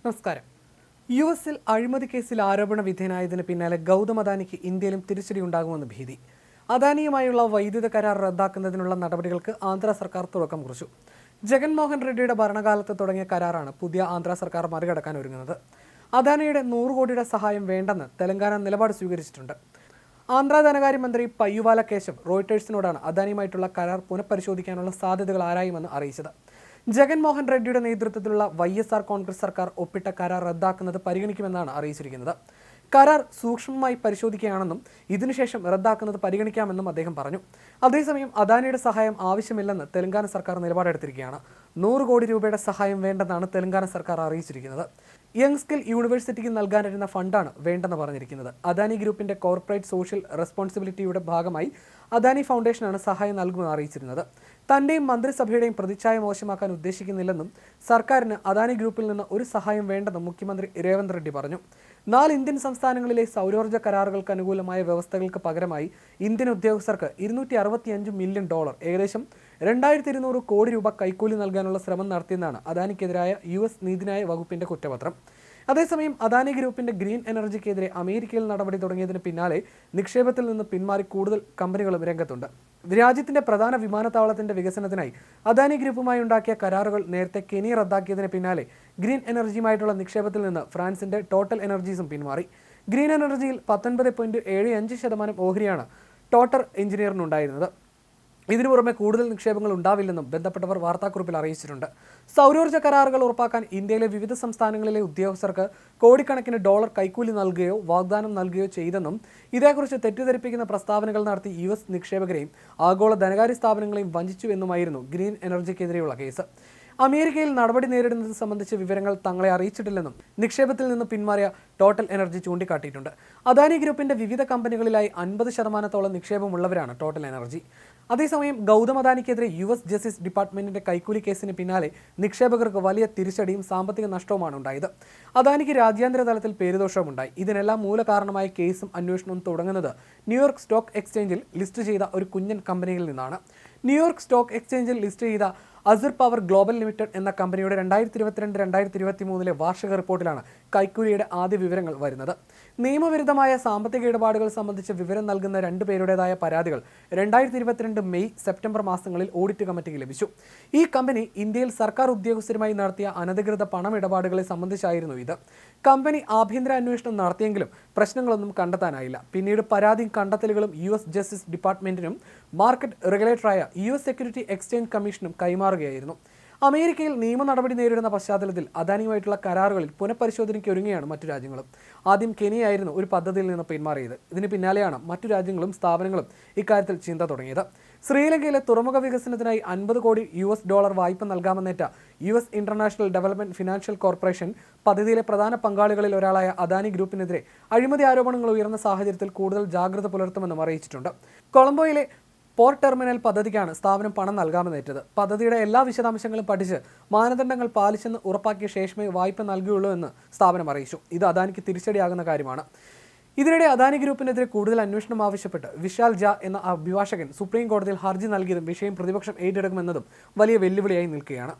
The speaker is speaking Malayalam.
നമസ്കാരം. യുഎസിൽ അഴിമതി കേസിൽ ആരോപണ വിധേയനായതിന് പിന്നാലെ ഗൗതം അദാനിക്ക് ഇന്ത്യയിലും തിരിച്ചടിയുണ്ടാകുമെന്ന് ഭീതി. അദാനിയുമായുള്ള വൈദ്യുത കരാർ റദ്ദാക്കുന്നതിനുള്ള നടപടികൾക്ക് ആന്ധ്ര സർക്കാർ തുടക്കം കുറിച്ചു. ജഗൻമോഹൻ റെഡ്ഡിയുടെ ഭരണകാലത്ത് തുടങ്ങിയ കരാറാണ് പുതിയ ആന്ധ്ര സർക്കാർ മറികടക്കാൻ ഒരുങ്ങുന്നത്. അദാനിയുടെ 100 കോടിയുടെ സഹായം വേണ്ടെന്ന് തെലങ്കാന നിലപാട് സ്വീകരിച്ചിട്ടുണ്ട്. ആന്ധ്ര ധനകാര്യമന്ത്രി പയ്യുവാല കേശവ് റോയിട്ടേഴ്സിനോടാണ് അദാനിയുമായിട്ടുള്ള കരാർ പുനഃപരിശോധിക്കാനുള്ള സാധ്യതകൾ ആരായുമെന്ന് അറിയിച്ചത്. ജഗൻമോഹൻ റെഡ്ഡിയുടെ നേതൃത്വത്തിലുള്ള YSR കോൺഗ്രസ് സർക്കാർ ഒപ്പിട്ട കരാർ റദ്ദാക്കുന്നത് പരിഗണിക്കുമെന്നാണ് അറിയിച്ചിരിക്കുന്നത്. കരാർ സൂക്ഷ്മമായി പരിശോധിക്കുകയാണെന്നും ഇതിനുശേഷം റദ്ദാക്കുന്നത് പരിഗണിക്കാമെന്നും അദ്ദേഹം പറഞ്ഞു. അതേസമയം അദാനിയുടെ സഹായം ആവശ്യമില്ലെന്ന് തെലങ്കാന സർക്കാർ നിലപാടെടുത്തിരിക്കുകയാണ്. 100 കോടി രൂപയുടെ സഹായം വേണ്ടെന്നാണ് തെലങ്കാന സർക്കാർ അറിയിച്ചിരിക്കുന്നത്. യങ് സ്കിൽ യൂണിവേഴ്സിറ്റിക്ക് നൽകാനിരുന്ന ഫണ്ടാണ് വേണ്ടെന്ന് പറഞ്ഞിരിക്കുന്നത്. അദാനി ഗ്രൂപ്പിന്റെ കോർപ്പറേറ്റ് സോഷ്യൽ റെസ്പോൺസിബിലിറ്റിയുടെ ഭാഗമായി അദാനി ഫൗണ്ടേഷനാണ് സഹായം നൽകുമെന്ന് അറിയിച്ചിരുന്നത്. തന്റെയും മന്ത്രിസഭയുടെയും പ്രതിച്ഛായ മോശമാക്കാൻ ഉദ്ദേശിക്കുന്നില്ലെന്നും സർക്കാരിന് അദാനി ഗ്രൂപ്പിൽ നിന്ന് ഒരു സഹായം വേണ്ടെന്നും മുഖ്യമന്ത്രി രേവന്ത് റെഡ്ഡി പറഞ്ഞു. 4 ഇന്ത്യൻ സംസ്ഥാനങ്ങളിലെ സൗരോർജ്ജ കരാറുകൾക്ക് അനുകൂലമായ വ്യവസ്ഥകൾക്ക് പകരമായി ഇന്ത്യൻ ഉദ്യോഗസ്ഥർക്ക് $265 മില്യൺ ഏകദേശം 2200 കോടി രൂപ കൈക്കൂലി നൽകാനുള്ള ശ്രമം നടത്തിയെന്നാണ് അദാനിക്കെതിരായ US നീതിന്യായ വകുപ്പിന്റെ കുറ്റപത്രം. അതേസമയം അദാനി ഗ്രൂപ്പിന്റെ ഗ്രീൻ എനർജിക്കെതിരെ അമേരിക്കയിൽ നടപടി തുടങ്ങിയതിന് പിന്നാലെ നിക്ഷേപത്തിൽ നിന്ന് പിന്മാറി കൂടുതൽ കമ്പനികളും രംഗത്തുണ്ട്. രാജ്യത്തിന്റെ പ്രധാന വിമാനത്താവളത്തിന്റെ വികസനത്തിനായി അദാനി ഗ്രൂപ്പുമായി ഉണ്ടാക്കിയ കരാറുകൾ നേരത്തെ കെനി റദ്ദാക്കിയതിന് പിന്നാലെ ഗ്രീൻ എനർജിയുമായിട്ടുള്ള നിക്ഷേപത്തിൽ നിന്ന് ഫ്രാൻസിന്റെ ടോട്ടൽ എനർജീസും പിന്മാറി. ഗ്രീൻ എനർജിയിൽ 19.75% ഓഹരിയാണ് ടോട്ടൽ എഞ്ചിനീയറിനുണ്ടായിരുന്നത്. ഇതിനു പുറമെ കൂടുതൽ നിക്ഷേപങ്ങൾ ഉണ്ടാവില്ലെന്നും ബന്ധപ്പെട്ടവർ വാർത്താക്കുറിപ്പിൽ അറിയിച്ചിട്ടുണ്ട്. സൗരോർജ്ജ കരാറുകൾ ഉറപ്പാക്കാൻ ഇന്ത്യയിലെ വിവിധ സംസ്ഥാനങ്ങളിലെ ഉദ്യോഗസ്ഥർക്ക് കോടിക്കണക്കിന് ഡോളർ കൈക്കൂലി നൽകുകയോ വാഗ്ദാനം നൽകുകയോ ചെയ്തെന്നും ഇതേക്കുറിച്ച് തെറ്റിദ്ധരിപ്പിക്കുന്ന പ്രസ്താവനകൾ നടത്തി US നിക്ഷേപകരെയും ആഗോള ധനകാര്യ സ്ഥാപനങ്ങളെയും വഞ്ചിച്ചു എന്നുമായിരുന്നു ഗ്രീൻ എനർജിക്കെതിരെയുള്ള കേസ്. അമേരിക്കയിൽ നടപടി നേരിടുന്നത് സംബന്ധിച്ച വിവരങ്ങൾ തങ്ങളെ അറിയിച്ചിട്ടില്ലെന്നും നിക്ഷേപത്തിൽ നിന്ന് പിന്മാറിയ ടോട്ടൽ എനർജി ചൂണ്ടിക്കാട്ടിയിട്ടുണ്ട്. അദാനി ഗ്രൂപ്പിന്റെ വിവിധ കമ്പനികളിലായി 50% നിക്ഷേപമുള്ളവരാണ് ടോട്ടൽ എനർജി. അതേസമയം ഗൗതം അദാനിക്കെതിരെ US ജസ്റ്റിസ് ഡിപ്പാർട്ട്മെന്റിന്റെ കൈക്കൂലി കേസിന് പിന്നാലെ നിക്ഷേപകർക്ക് വലിയ തിരിച്ചടിയും സാമ്പത്തിക നഷ്ടവുമാണ് ഉണ്ടായത്. അദാനിക്ക് രാജ്യാന്തര തലത്തിൽ പേരുദോഷവുമുണ്ടായി. ഇതിനെല്ലാം മൂല കാരണമായ കേസും അന്വേഷണവും തുടങ്ങുന്നത് ന്യൂയോർക്ക് സ്റ്റോക്ക് എക്സ്ചേഞ്ചിൽ ലിസ്റ്റ് ചെയ്ത ഒരു കുഞ്ഞൻ കമ്പനിയിൽ നിന്നാണ്. ന്യൂയോർക്ക് സ്റ്റോക്ക് എക്സ്ചേഞ്ചിൽ ലിസ്റ്റ് ചെയ്ത അസുർ പവർ ഗ്ലോബൽ ലിമിറ്റഡ് എന്ന കമ്പനിയുടെ 2022-2023 വാർഷിക റിപ്പോർട്ടിലാണ് കൈക്കൂലിയുടെ ആദ്യ വിവരങ്ങൾ വരുന്നത്. നിയമവിരുദ്ധമായ സാമ്പത്തിക ഇടപാടുകൾ സംബന്ധിച്ച് വിവരം നൽകുന്ന 2 പേരുടേതായ പരാതികൾ 2022 മെയ് സെപ്റ്റംബർ മാസങ്ങളിൽ ഓഡിറ്റ് കമ്മിറ്റിക്ക് ലഭിച്ചു. ഈ കമ്പനി ഇന്ത്യയിൽ സർക്കാർ ഉദ്യോഗസ്ഥരുമായി നടത്തിയ അനധികൃത പണമിടപാടുകളെ സംബന്ധിച്ചായിരുന്നു ഇത്. കമ്പനി ആഭ്യന്തര അന്വേഷണം നടത്തിയെങ്കിലും പ്രശ്നങ്ങളൊന്നും കണ്ടെത്താനായില്ല. പിന്നീട് പരാതിയും കണ്ടെത്തലുകളും US ജസ്റ്റിസ് ഡിപ്പാർട്ട്മെന്റിനും മാർക്കറ്റ് റെഗുലേറ്ററായ US സെക്യൂരിറ്റി എക്സ്ചേഞ്ച് കമ്മീഷനും കൈമാറുകയായിരുന്നു. അമേരിക്കയിൽ നിയമ നടപടി നേരിടുന്ന പശ്ചാത്തലത്തിൽ അദാനിയുമായിട്ടുള്ള കരാറുകളിൽ പുനഃപരിശോധനയ്ക്ക് ഒരുങ്ങുകയാണ് മറ്റു രാജ്യങ്ങളും. ആദ്യം കെനിയായിരുന്നു ഒരു പദ്ധതിയിൽ നിന്ന് പിന്മാറിയത്. ഇതിന് പിന്നാലെയാണ് മറ്റു രാജ്യങ്ങളും സ്ഥാപനങ്ങളും ഇക്കാര്യത്തിൽ ചിന്ത തുടങ്ങിയത്. ശ്രീലങ്കയിലെ തുറമുഖ വികസനത്തിനായി $50 കോടി വായ്പ നൽകാമെന്നേറ്റ US international development financial corporation പദ്ധതിയിലെ പ്രധാന പങ്കാളികളിൽ ഒരാളായ അദാനി ഗ്രൂപ്പിനെതിരെ അഴിമതി ആരോപണങ്ങൾ ഉയർന്ന സാഹചര്യത്തിൽ കൂടുതൽ ജാഗ്രത പുലർത്തുമെന്നും അറിയിച്ചിട്ടുണ്ട്. കൊളംബോയിലെ പോർട്ട് ടെർമിനൽ പദ്ധതിക്കാണ് സ്ഥാപനം പണം നൽകാമെന്നേറ്റത്. പദ്ധതിയുടെ എല്ലാ വിശദാംശങ്ങളും പഠിച്ച് മാനദണ്ഡങ്ങൾ പാലിച്ചെന്ന് ഉറപ്പാക്കിയ ശേഷമേ വായ്പ നൽകുകയുള്ളൂ എന്ന് സ്ഥാപനം അറിയിച്ചു. ഇത് അദാനിക്ക് തിരിച്ചടിയാകുന്ന കാര്യമാണ്. ഇതിനിടെ അദാനി ഗ്രൂപ്പിനെതിരെ കൂടുതൽ അന്വേഷണം ആവശ്യപ്പെട്ട് വിശാൽ ജാ എന്ന അഭിഭാഷകൻ സുപ്രീം കോടതിയിൽ ഹർജി നൽകിയതും വിഷയം പ്രതിപക്ഷം ഏറ്റെടുക്കുമെന്നതും വലിയ വെല്ലുവിളിയായി നിൽക്കുകയാണ്.